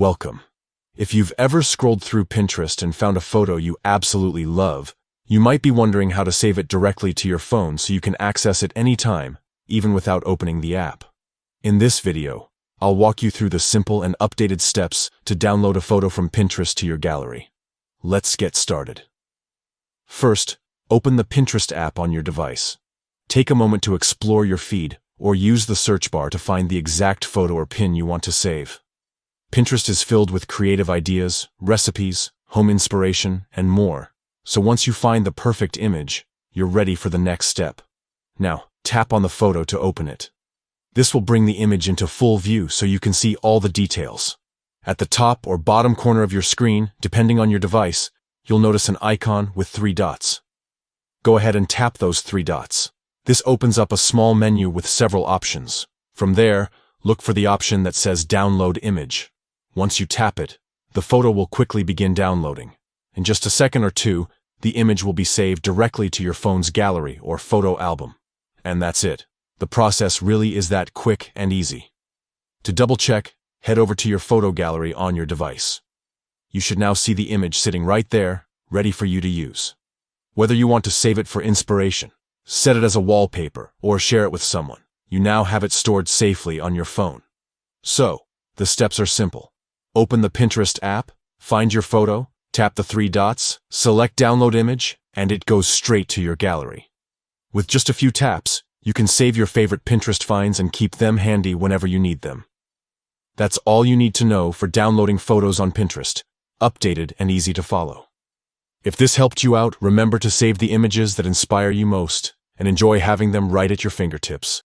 Welcome. If you've ever scrolled through Pinterest and found a photo you absolutely love, you might be wondering how to save it directly to your phone so you can access it anytime, even without opening the app. In this video, I'll walk you through the simple and updated steps to download a photo from Pinterest to your gallery. Let's get started. First, open the Pinterest app on your device. Take a moment to explore your feed, or use the search bar to find the exact photo or pin you want to save. Pinterest is filled with creative ideas, recipes, home inspiration, and more. So once you find the perfect image, you're ready for the next step. Now, tap on the photo to open it. This will bring the image into full view so you can see all the details. At the top or bottom corner of your screen, depending on your device, you'll notice an icon with 3 dots. Go ahead and tap those 3 dots. This opens up a small menu with several options. From there, look for the option that says Download Image. Once you tap it, the photo will quickly begin downloading. In just a second or two, the image will be saved directly to your phone's gallery or photo album. And that's it. The process really is that quick and easy. To double-check, head over to your photo gallery on your device. You should now see the image sitting right there, ready for you to use. Whether you want to save it for inspiration, set it as a wallpaper, or share it with someone, you now have it stored safely on your phone. So, the steps are simple. Open the Pinterest app, find your photo, tap the 3 dots, select Download Image, and it goes straight to your gallery. With just a few taps, you can save your favorite Pinterest finds and keep them handy whenever you need them. That's all you need to know for downloading photos on Pinterest, updated and easy to follow. If this helped you out, remember to save the images that inspire you most and enjoy having them right at your fingertips.